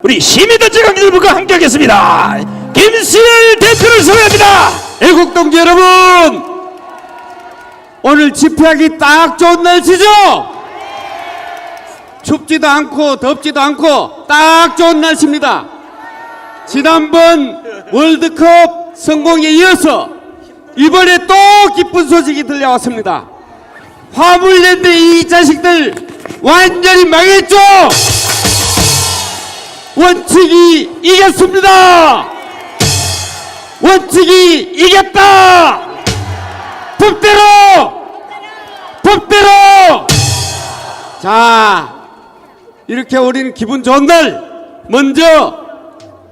우리 시민단체 관계자분과 함께하겠습니다. 김수열 대표를 소개합니다. 애국동지 여러분, 오늘 집회하기 딱 좋은 날씨죠? 춥지도 않고 덥지도 않고 딱 좋은 날씨입니다. 지난번 월드컵 성공에 이어서 이번에 또 기쁜 소식이 들려왔습니다. 화물연대 이 자식들 완전히 망했죠? 원칙이 이겼습니다. 원칙이 이겼다. 법대로 법대로. 자, 이렇게 우리는 기분 좋은 날, 먼저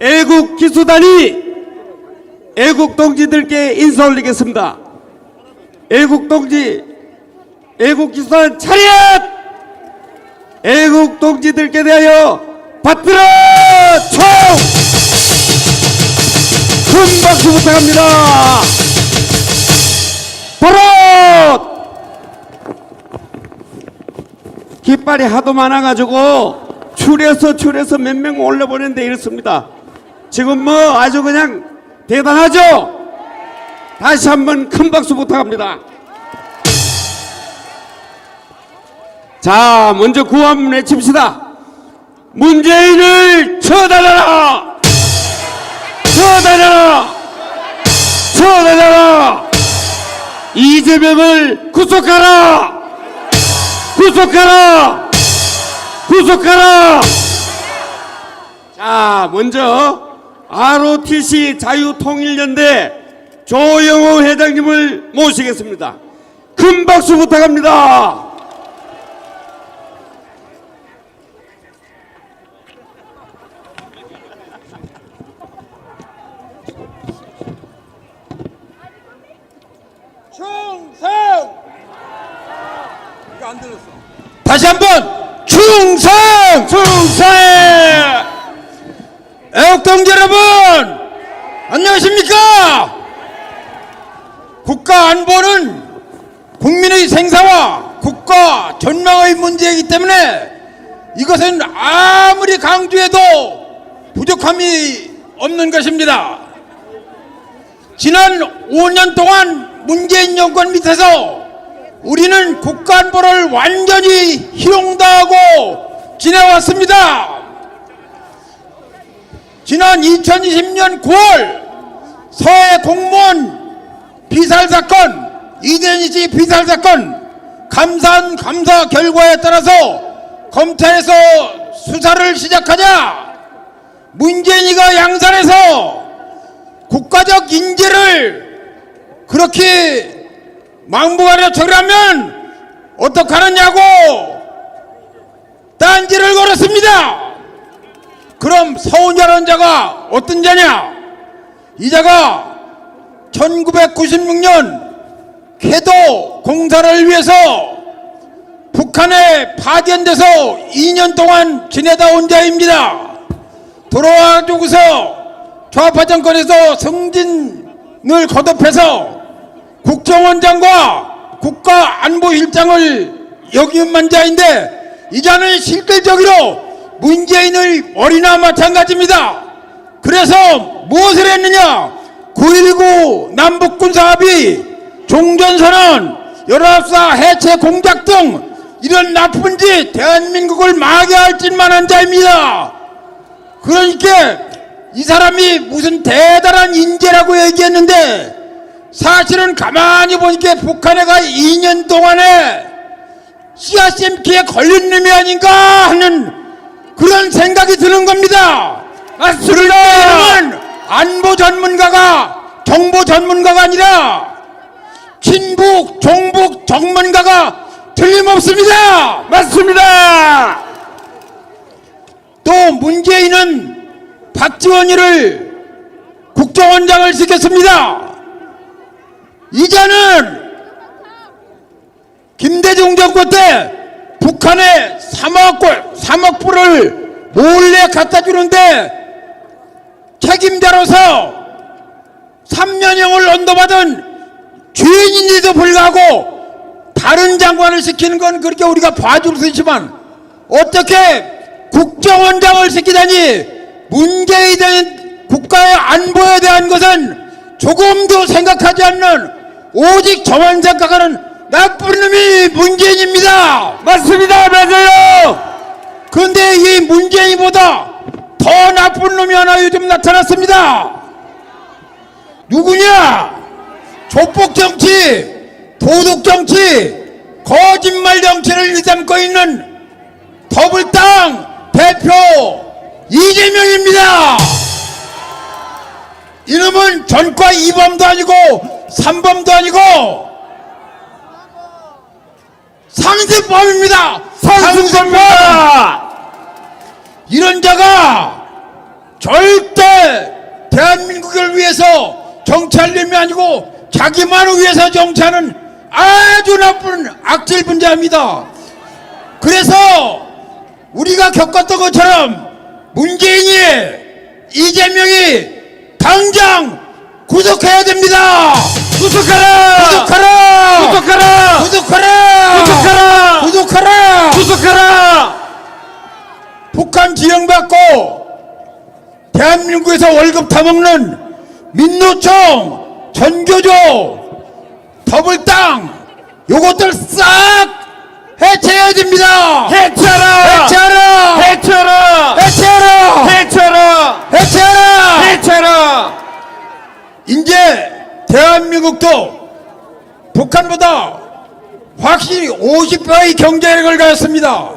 애국기수단이 애국동지들께 인사 올리겠습니다. 애국동지, 애국기수단 차렷! 애국동지들께 대하여 받들어 총! 큰 박수 부탁합니다. 버릇! 깃발이 하도 많아가지고 줄여서 몇 명 올려보냈는데 이렇습니다. 지금 뭐 아주 그냥 대단하죠? 다시 한번 큰 박수 부탁합니다. 자, 먼저 구호 한번 외칩시다. 문재인을 처단하라! 처단하라! 처단하라! 이재명을 구속하라! 구속하라! 구속하라! 자, 먼저 ROTC 자유통일연대 조영호 회장님을 모시겠습니다. 큰 박수 부탁합니다. 충성! 이거 안 들었어. 다시 한번 충성! 충성! 애국동지 여러분, 안녕하십니까? 국가 안보는 국민의 생사와 국가 전망의 문제이기 때문에 이것은 아무리 강조해도 부족함이 없는 것입니다. 지난 5년 동안 문재인 정권 밑에서 우리는 국가 안보를 완전히 희롱당하고 지내왔습니다. 지난 2020년 9월 서해 공무원 비살사건, 이대니지 비살사건 감사한 감사 결과에 따라서 검찰에서 수사를 시작하자 문재인이가 양산에서 국가적 인재를 그렇게 막무가내로 처리하면 어떡하느냐고 딴지를 걸었습니다. 그럼 서훈이라는 자가 어떤 자냐? 이 자가 1996년 캐도 공사를 위해서 북한에 파견돼서 2년 동안 지내다 온 자입니다. 돌아와주고서 좌파 정권에서 승진을 거듭해서 국정원장과 국가안보실장을 역임한 자인데 이 자는 실질적으로 문재인의 어린아 마찬가지입니다. 그래서 무엇을 했느냐? 9.19 남북군사합의, 종전선언, 19사 해체 공작 등 이런 나쁜 짓, 대한민국을 망하게 할 짓만한 자입니다. 그러니까 이 사람이 무슨 대단한 인재라고 얘기했는데 사실은 가만히 보니까 북한에 가 2년 동안에 CRCMK에 걸린 놈이 아닌가 하는 그런 생각이 드는 겁니다. 맞습니다. 여러분, 안보 전문가가 정보 전문가가 아니라 친북, 종북 전문가가 틀림없습니다. 맞습니다. 또 문재인은 박지원이를 국정원장을 시켰습니다. 이자는 김대중 정권 때 북한에 3억 불을 몰래 갖다 주는데 책임자로서 3년형을 언도받은 죄인인데도 불구하고 다른 장관을 시키는 건 그렇게 우리가 봐줄 수 있지만 어떻게 국정원장을 시키다니 문제에 대한 국가의 안보에 대한 것은 조금도 생각하지 않는 오직 저만 생각하는 나쁜 놈이 문재인입니다. 맞습니다. 맞아요. 그런데 이 문재인보다 더 나쁜 놈이 하나 요즘 나타났습니다. 누구냐? 조폭정치, 도둑정치, 거짓말 정치를 일삼고 있는 더불당 대표 이재명입니다. 이놈은 전과 2범도 아니고 3범도 아니고 상습범입니다. 상습범. 이런 자가 절대 대한민국을 위해서 정치할 놈이 아니고 자기만을 위해서 정치하는 아주 나쁜 악질 분자입니다. 그래서 우리가 겪었던 것처럼 문재인이 이재명이 당장 구속해야 됩니다. 구속하라. 구속하라. 구속하라. 구속하라. 구속하라. 구속하라. 구속하라. 북한 지령받고 대한민국에서 월급 타먹는 민노총, 전교조, 더불당 요것들 싹 해체해야 됩니다. 해체하라. 해체하라. 해체하라. 해체하라. 해체하라. 해체하라. 해체하라. 이제 대한민국도 북한보다 확실히 50배의 경제력을 가졌습니다.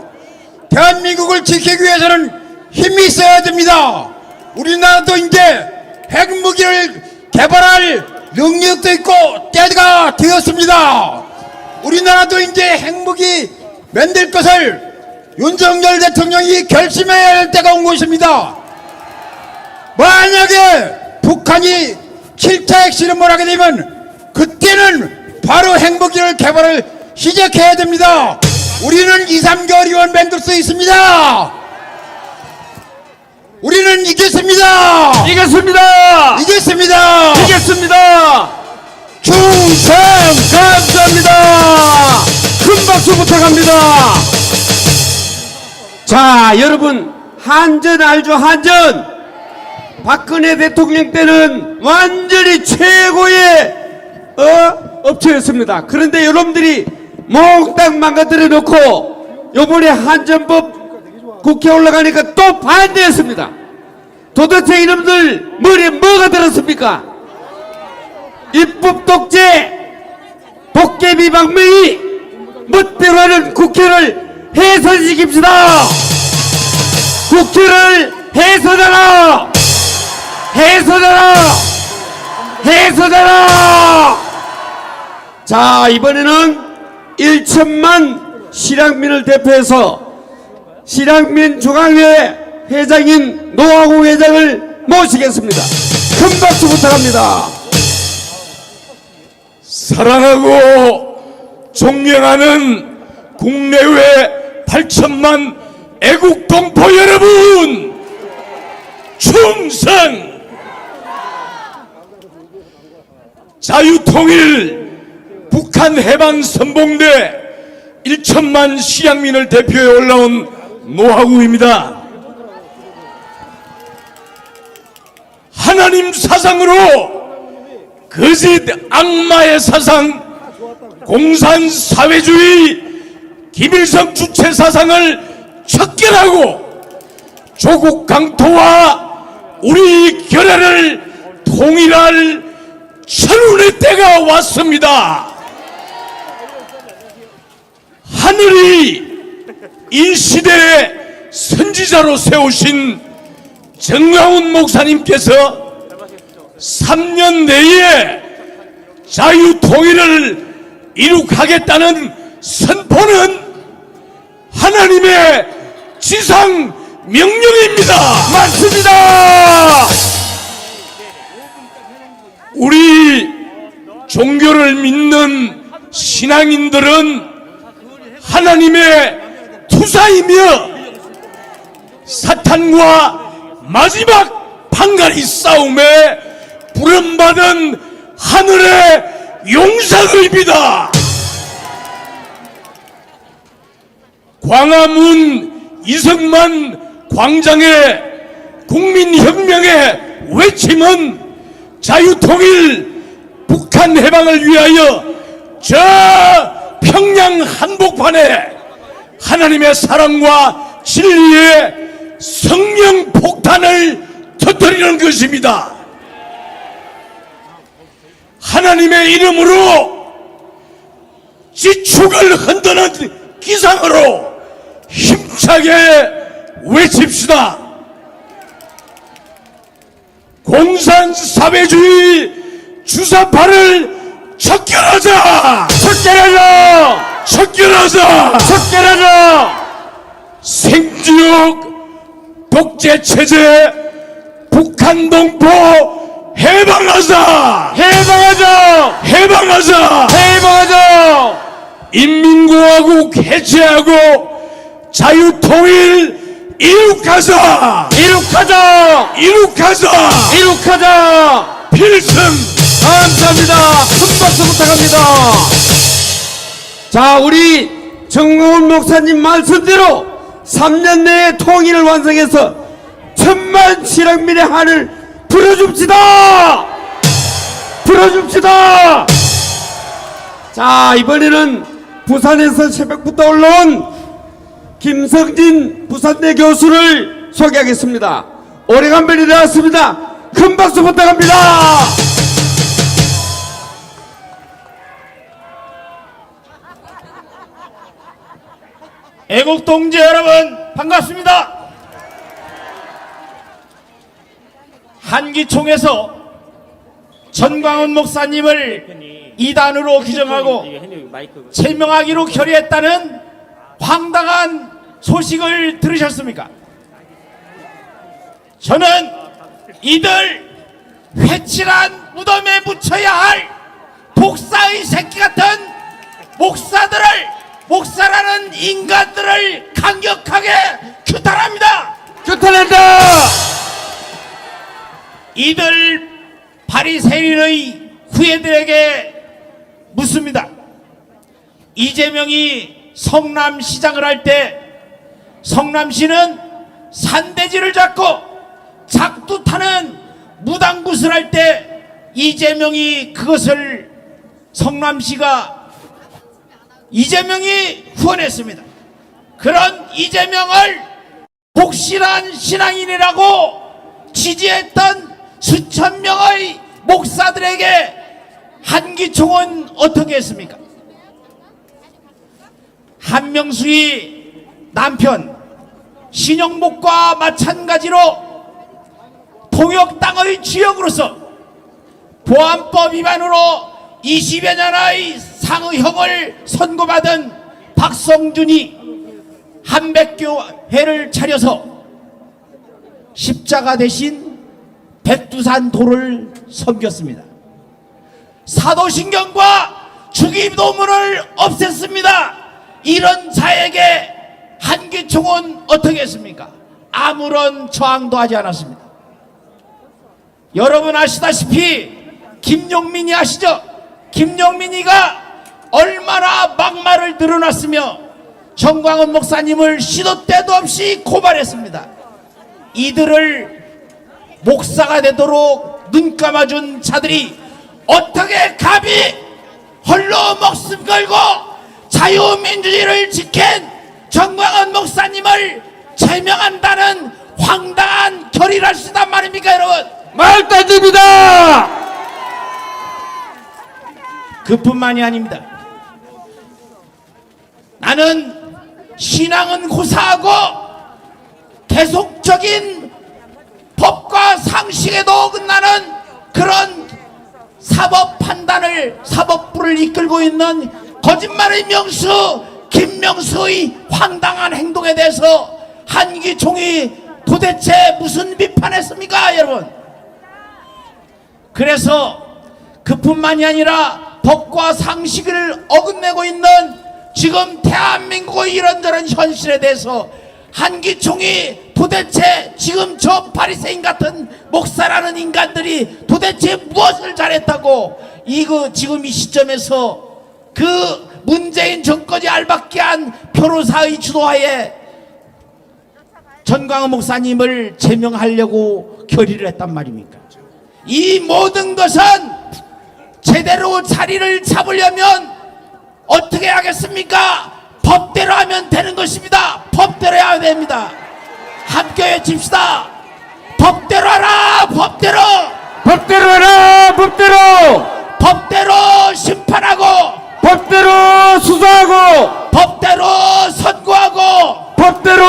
대한민국을 지키기 위해서는 힘이 있어야 됩니다. 우리나라도 이제 핵무기를 개발할 능력도 있고 때가 되었습니다. 우리나라도 이제 핵무기 만들 것을 윤석열 대통령이 결심해야 할 때가 온 것입니다. 만약에 북한이 7차 핵실험을 하게 되면 그때는 바로 핵무기를 개발을 시작해야 됩니다. 우리는 2, 3개월이면 만들 수 있습니다. 우리는 이겼습니다. 이겼습니다. 이겼습니다. 이겼습니다. 충성! 감사합니다. 큰 박수 부탁합니다. 자, 여러분, 한전 알죠? 한전. 박근혜 대통령 때는 완전히 최고의 업체였습니다. 그런데 여러분들이 몽땅 망가뜨려 놓고 요번에 한전법 국회 올라가니까 또 반대했습니다. 도대체 이놈들 머리에 뭐가 들었습니까? 입법 독재, 도깨비 방맹이 멋대로 하는 국회를 해산시킵시다. 국회를 해산하라. 해산하라. 해산하라. 자, 이번에는 1천만 실향민을 대표해서 실향민 중앙회 회장인 노하우 회장을 모시겠습니다. 큰 박수 부탁합니다. 사랑하고 존경하는 국내외 8천만 애국 동포 여러분, 충성! 자유통일 북한 해방선봉대 1천만 시향민을 대표해 올라온 노하우입니다. 하나님 사상으로 거짓 악마의 사상, 공산사회주의 김일성 주체 사상을 척결하고 조국 강토와 우리 결연을 통일할 천운의 때가 왔습니다. 하늘이 이 시대의 선지자로 세우신 정가훈 목사님께서 3년 내에 자유통일을 이룩하겠다는 선포는 하나님의 지상 명령입니다. 맞습니다. 우리 종교를 믿는 신앙인들은 하나님의 투사이며 사탄과 마지막 판가리 싸움에 부름받은 하늘의 용사들입니다. 광화문 이승만 광장의 국민혁명의 외침은 자유통일, 북한 해방을 위하여 저 평양 한복판에 하나님의 사랑과 진리의 성령 폭탄을 터뜨리는 것입니다. 하나님의 이름으로 지축을 흔드는 기상으로 힘차게 외칩시다. 공산사회주의 주사파를 척결하자! 척결하자! 척결하자! 척결하자! 생지역 독재체제 북한 동포 해방하자! 해방하자! 해방하자! 해방하자! 인민공화국 해체하고 자유통일 이룩하자! 이룩하자! 이룩하자! 이룩하자! 필승! 감사합니다. 큰 박수 부탁합니다. 자, 우리 정광훈 목사님 말씀대로 3년 내에 통일을 완성해서 천만 실향민의 한을 풀어줍시다. 풀어줍시다. 자, 이번에는 부산에서 새벽부터 올라온 김성진 부산대 교수를 소개하겠습니다. 오래간만에 나왔습니다. 큰 박수 부탁합니다. 애국 동지 여러분 반갑습니다. 한기총에서 전광훈 목사님을 이단으로 규정하고 제명하기로 결의했다는 황당한 소식을 들으셨습니까? 저는 이들 회칠한 무덤에 묻혀야 할 독사의 새끼 같은 목사라는 인간들을 강력하게 규탄합니다. 규탄한다. 이들 바리새인의 후예들에게 묻습니다. 이재명이 성남시장을 할 때 성남시는 산대지를 잡고 작두 타는 무당굿을 할 때 이재명이 그것을 이재명이 후원했습니다. 그런 이재명을 복실한 신앙인이라고 지지했던 수천 명의 목사들에게 한기총은 어떻게 했습니까? 한명수의 남편 신영복과 마찬가지로 통역 땅의 주역으로서 보안법 위반으로 20여 년의 상의형을 선고받은 박성준이 한백교회를 차려서 십자가 대신 백두산 돌을 섬겼습니다. 사도신경과 주기도문을 없앴습니다. 이런 자에게 한기총은 어떻게 했습니까? 아무런 저항도 하지 않았습니다. 여러분 아시다시피 김용민이 아시죠? 김용민이가 얼마나 막말을 늘어놨으며 정광훈 목사님을 시도 때도 없이 고발했습니다. 이들을 목사가 되도록 눈 감아준 자들이 어떻게 감히 홀로 목숨 걸고 자유민주주의를 지킨 정광훈 목사님을 제명한다는 황당한 결의를 하시단 말입니까, 여러분? 말도 안 됩니다. 그뿐만이 아닙니다. 나는 신앙은 고사하고 계속적인 법과 상식에도 어긋나는 그런 사법 판단을, 사법부를 이끌고 있는 거짓말의 명수 김명수의 황당한 행동에 대해서 한기총이 도대체 무슨 비판했습니까, 여러분? 그래서 그뿐만이 아니라 법과 상식을 어긋내고 있는 지금 대한민국의 이런저런 현실에 대해서 한기총이 도대체 지금 저 바리새인 같은 목사라는 인간들이 도대체 무엇을 잘했다고 지금 이 시점에서 그 문재인 정권이 알박기한 변호사의 주도하에 전광훈 목사님을 제명하려고 결의를 했단 말입니까? 이 모든 것은 제대로 자리를 잡으려면 어떻게 하겠습니까? 법대로 하면 되는 것입니다. 법대로 해야 됩니다. 함께 외칩시다. 법대로 하라. 법대로. 법대로 해라. 법대로. 법대로 심판하고 법대로 수사하고 법대로 선고하고 법대로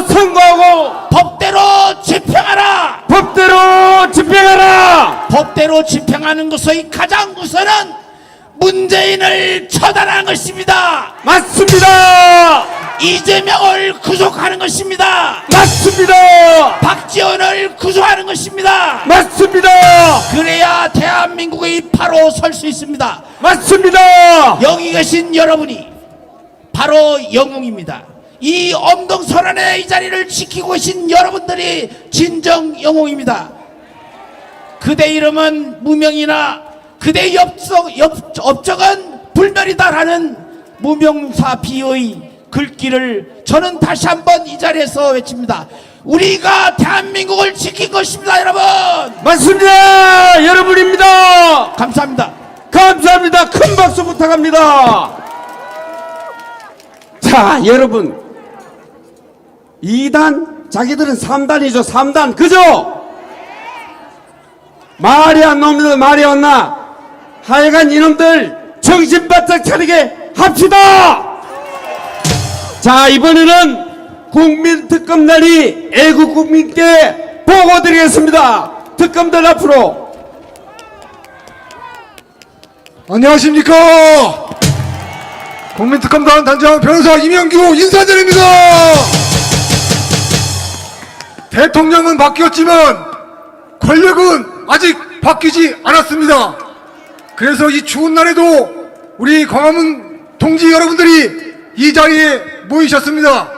선고하고 법대로 집행하라. 법대로 집행하라. 법대로 집행하는 것의 가장 우선은 문재인을 처단하는 것입니다. 맞습니다. 이재명을 구속하는 것입니다. 맞습니다. 박지원을 구속하는 것입니다. 맞습니다. 그래야 대한민국이 바로 설 수 있습니다. 맞습니다. 여기 계신 여러분이 바로 영웅입니다. 이 엄동설안의 이 자리를 지키고 계신 여러분들이 진정 영웅입니다. 그대 이름은 무명이나 그대의 업적은 불멸이다라는 무명사 비의 글귀를 저는 다시 한번 이 자리에서 외칩니다. 우리가 대한민국을 지킨 것입니다, 여러분. 맞습니다. 여러분입니다. 감사합니다. 감사합니다. 큰 박수 부탁합니다. 자, 여러분 2단 자기들은 3단이죠. 3단 그죠? 말이 안 나옵니다. 말이 안 나. 하여간 이놈들 정신 바짝 차리게 합시다. 자, 이번에는 국민특검단이 애국국민께 보고드리겠습니다. 특검단 앞으로. 안녕하십니까. 국민특검단 단장 변호사 이명규 인사드립니다. 대통령은 바뀌었지만 권력은 아직 바뀌지 않았습니다. 그래서 이 추운 날에도 우리 광화문 동지 여러분들이 이 자리에 모이셨습니다.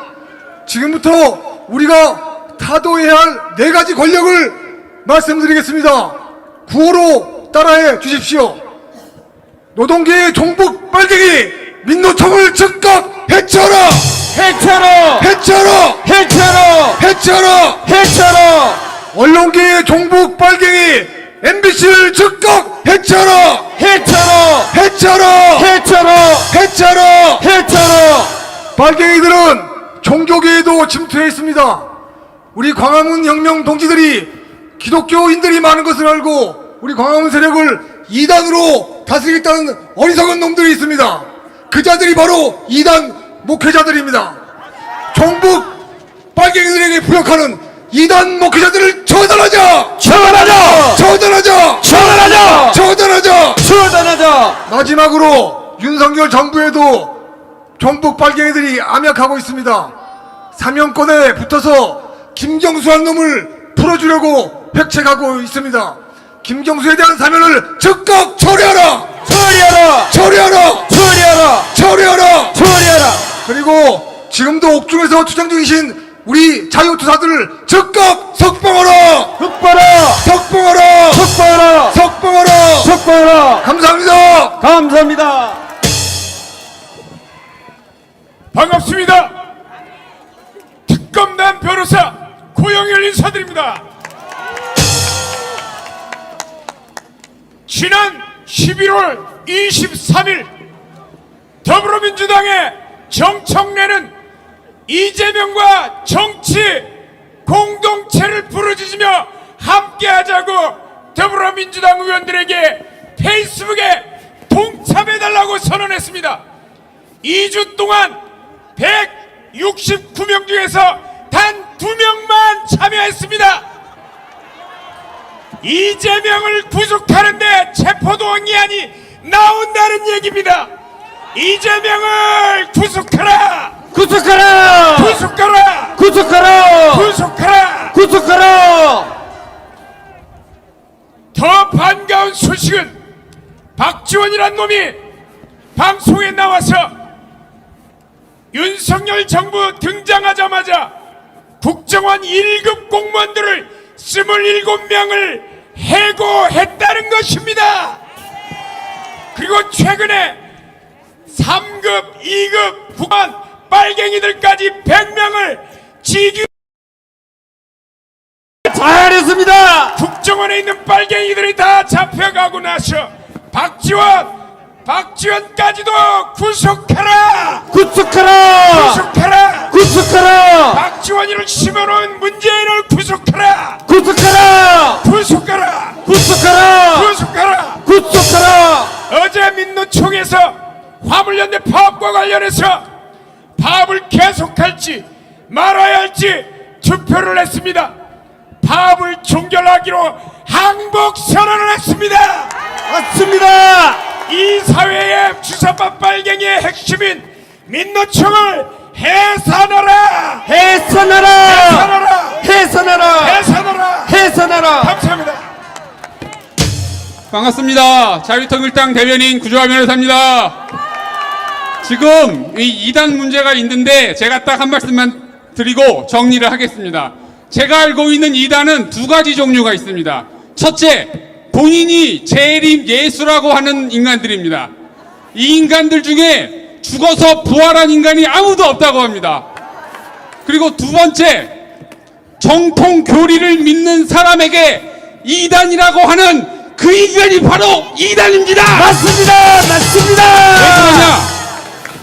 지금부터 우리가 타도해야 할 4가지 권력을 말씀드리겠습니다. 구호로 따라해 주십시오. 노동계의 종북 빨갱이 민노총을 즉각 해쳐라! 해체로! 해쳐라! 해체로! 해쳐라! 해체로! 언론계의 종북 빨갱이 MBC를 즉각 해쳐라! 해체로! 해쳐라! 해체로! 해쳐라! 해체로! 빨갱이들은 종교계에도 침투해 있습니다. 우리 광화문 혁명 동지들이 기독교인들이 많은 것을 알고 우리 광화문 세력을 이단으로 다스리겠다는 어리석은 놈들이 있습니다. 그 자들이 바로 이단 목회자들입니다. 종북 빨갱이들에게 부역하는 이단 목회자들을 처단하자! 처단하자! 처단하자! 처단하자! 처단하자! 처단하자! 마지막으로 윤석열 정부에도 종북 빨갱이들이 암약하고 있습니다. 사명권에 붙어서 김경수한 놈을 풀어주려고 획책하고 있습니다. 김경수에 대한 사면을 즉각 처리하라! 처리하라! 처리하라! 처리하라! 처리하라! 처리하라! 그리고 지금도 옥중에서 투쟁 중이신 우리 자유투사들을 즉각 석방하라! 흑바라! 석방하라! 석바라! 석방하라! 석바라! 감사합니다! 감사합니다. 반갑습니다. 특검단 변호사 고영일 인사드립니다. 지난 11월 23일 더불어민주당의 정청래는 이재명과 정치 공동체를 부르짖으며 함께하자고 더불어민주당 의원들에게 페이스북에 동참해달라고 선언했습니다. 2주 동안 169명 중에서 단 2명만 참여했습니다. 이재명을 구속하는데 체포동의안이 나온다는 얘기입니다. 이재명을 구속하라! 구속하라! 구속하라! 구속하라! 구속하라! 구속하라! 더 반가운 소식은 박지원이란 놈이 방송에 나와서 윤석열 정부 등장하자마자 국정원 1급 공무원들을 27명을 해고했다는 것입니다. 그리고 최근에 3급, 2급 부관 빨갱이들까지 100명을 징역 잘했습니다. 국정원에 있는 빨갱이들이 다 잡혀가고 나서 박지원까지도 구속하라! 구속하라. 구속하라! 구속하라. 박지원이를 심어놓은 문재인을 구속하라! 구속하라. 구속하라! 구속하라. 구속하라! 구속하라. 어제 민노총에서 화물연대 파업과 관련해서 파업을 계속할지 말아야 할지 투표를 했습니다. 파업을 종결하기로 항복선언을 했습니다. 맞습니다. 이 사회의 주사파 빨갱이의 핵심인 민노총을 해산하라! 해산하라. 해산하라! 해산하라. 해산하라! 해산하라. 감사합니다. 반갑습니다. 자유통일당 대변인 구조화 변호사입니다. 지금 이 2단 문제가 있는데 제가 딱 한 말씀만 드리고 정리를 하겠습니다. 제가 알고 있는 2단은 두 가지 종류가 있습니다. 첫째, 본인이 재림 예수라고 하는 인간들입니다. 이 인간들 중에 죽어서 부활한 인간이 아무도 없다고 합니다. 그리고 두 번째, 정통 교리를 믿는 사람에게 2단이라고 하는 그 인간이 바로 2단입니다. 맞습니다. 맞습니다. 왜 그러냐?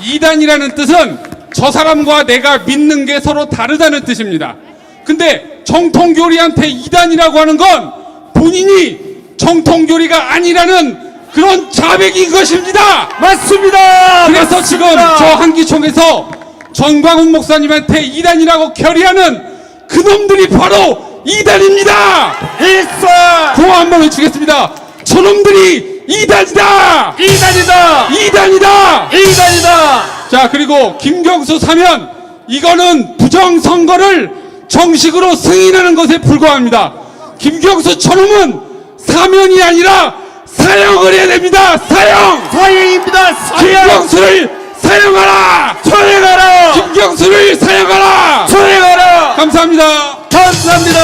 2단이라는 뜻은 저 사람과 내가 믿는 게 서로 다르다는 뜻입니다. 근데 정통교리한테 2단이라고 하는 건 본인이 정통교리가 아니라는 그런 자백인 것입니다. 맞습니다. 그래서 맞습니다. 지금 저 한기총에서 전광훈 목사님한테 2단이라고 결의하는 그놈들이 바로 2단입니다. 일사. 구호 한번 외치겠습니다. 저놈들이 2단이다. 2단이다. 2단이다. 2단이다. 자, 그리고 김경수 사면 이거는 부정선거를 정식으로 승인하는 것에 불과합니다. 김경수 저놈은 사면이 아니라 사형을 해야 됩니다. 사형. 사형입니다. 사형. 김경수를 사형하라. 처형하라. 김경수를 사형하라. 처형하라. 감사합니다. 감사합니다.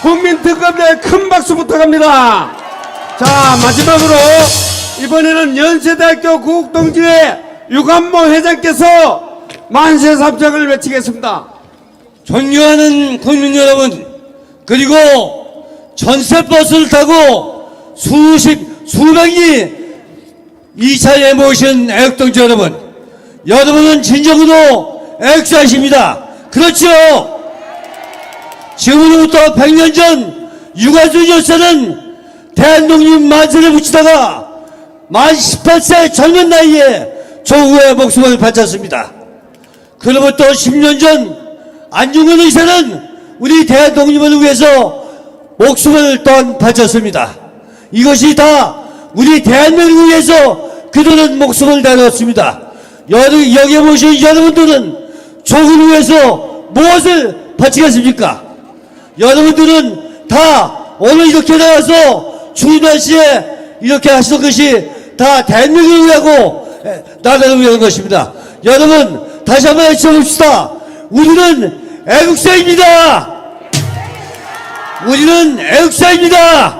국민 특검대 큰 박수 부탁합니다. 자, 마지막으로 이번에는 연세대학교 구국동지회 유관모 회장께서 만세 삼창을 외치겠습니다. 존경하는 국민 여러분, 그리고 전세버스를 타고 수백이 이 자리에 모신 애국동지 여러분, 여러분은 진정으로 애국자이십니다. 그렇죠? 지금으로부터 100년 전 유가준 열사는 대한독립 만세를 붙이다가 만 18세 젊은 나이에 조국의 목숨을 바쳤습니다. 그로부터 10년 전 안중근 의사는 우리 대한독립을 위해서 목숨을 또한 바쳤습니다. 이것이 다 우리 대한민국을 위해서 그들은 목숨을 다했습니다. 여기에 모신 여러분들은 조국을 위해서 무엇을 바치겠습니까? 여러분들은 다 오늘 이렇게 나와서 추운 날씨에 이렇게 하시는 것이 다 대한민국을 위하고 나라를 위한 것입니다. 여러분 다시 한번 외쳐봅시다. 우리는 애국사입니다. 우리는 애국사입니다.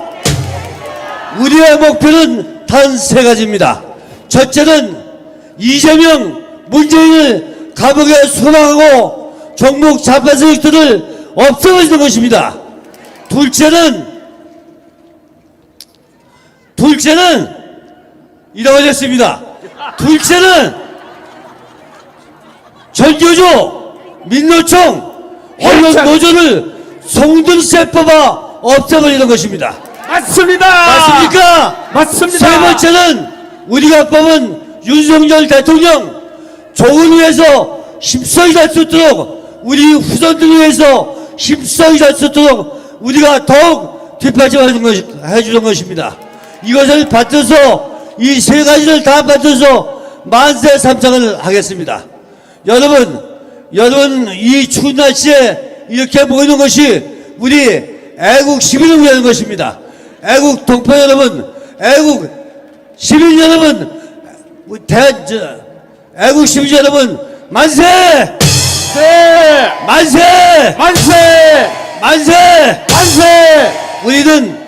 우리의 목표는 단 세 가지입니다. 첫째는 이재명, 문재인을 감옥에 수감하고 종북 좌파 세력들을 없애버리는 것입니다. 둘째는 이러하겠습니다. 둘째는 전교조, 민노총, 언론노조를 송등세 뽑아 없애버리는 것입니다. 맞습니다. 맞습니까? 맞습니다. 세 번째는 우리가 뽑은 윤석열 대통령 조국을 위해서 힘써이 살 수 있도록 우리 후손들을 위해서 힘써이 살 수 있도록 우리가 더욱 뒷받침해주는 것입니다. 이것을 받들어서 이 세 가지를 다 받들어서 만세 삼창을 하겠습니다. 여러분 이 추운 날씨에 이렇게 모이는 것이 우리 애국 시민을 위한 것입니다. 애국 동포 여러분, 애국 시민 여러분, 애국 시민 여러분, 만세! 네. 만세! 만세. 만세! 만세. 우리는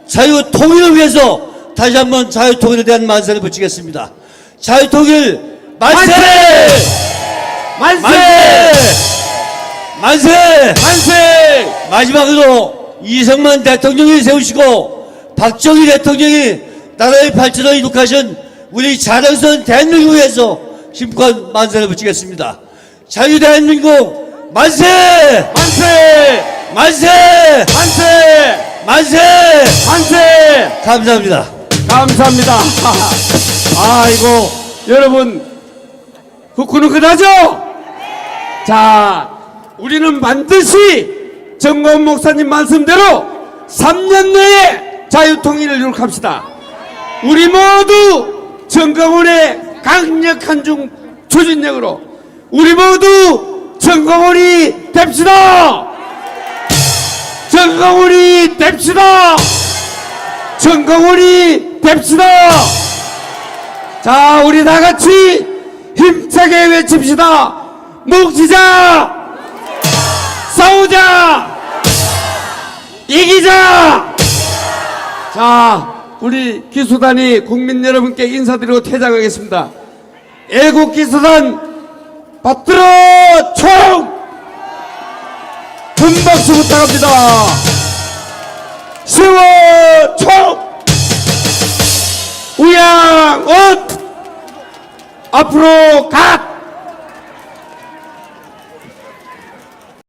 자유 통일을 위해서 다시 한번 자유 통일에 대한 만세를 붙이겠습니다. 자유 통일 만세! 만세. 만세! 만세! 만세! 마지막으로 이승만 대통령이 세우시고 박정희 대통령이 나라의 발전을 이룩하신 우리 자랑스러운 대한민국에서 심판 만세를 붙이겠습니다. 자유대한민국 만세! 만세! 만세! 만세! 만세! 만세! 감사합니다. 감사합니다. 아이고, 여러분, 후쿠는 그다죠? 자, 우리는 반드시 정건 목사님 말씀대로 3년 내에 자유통일을 이룩합시다. 우리 모두 정거원의 강력한 추진력으로 우리 모두 정거원이 됩시다. 정거원이 됩시다. 정거원이 됩시다. 자, 우리 다 같이 힘차게 외칩시다. 뭉치자. 싸우자. 이기자. 자, 우리 기수단이 국민 여러분께 인사드리고 퇴장하겠습니다. 애국 기수단 받들어 총! 큰 박수 부탁합니다. 세워 총! 우양옷! 앞으로 각!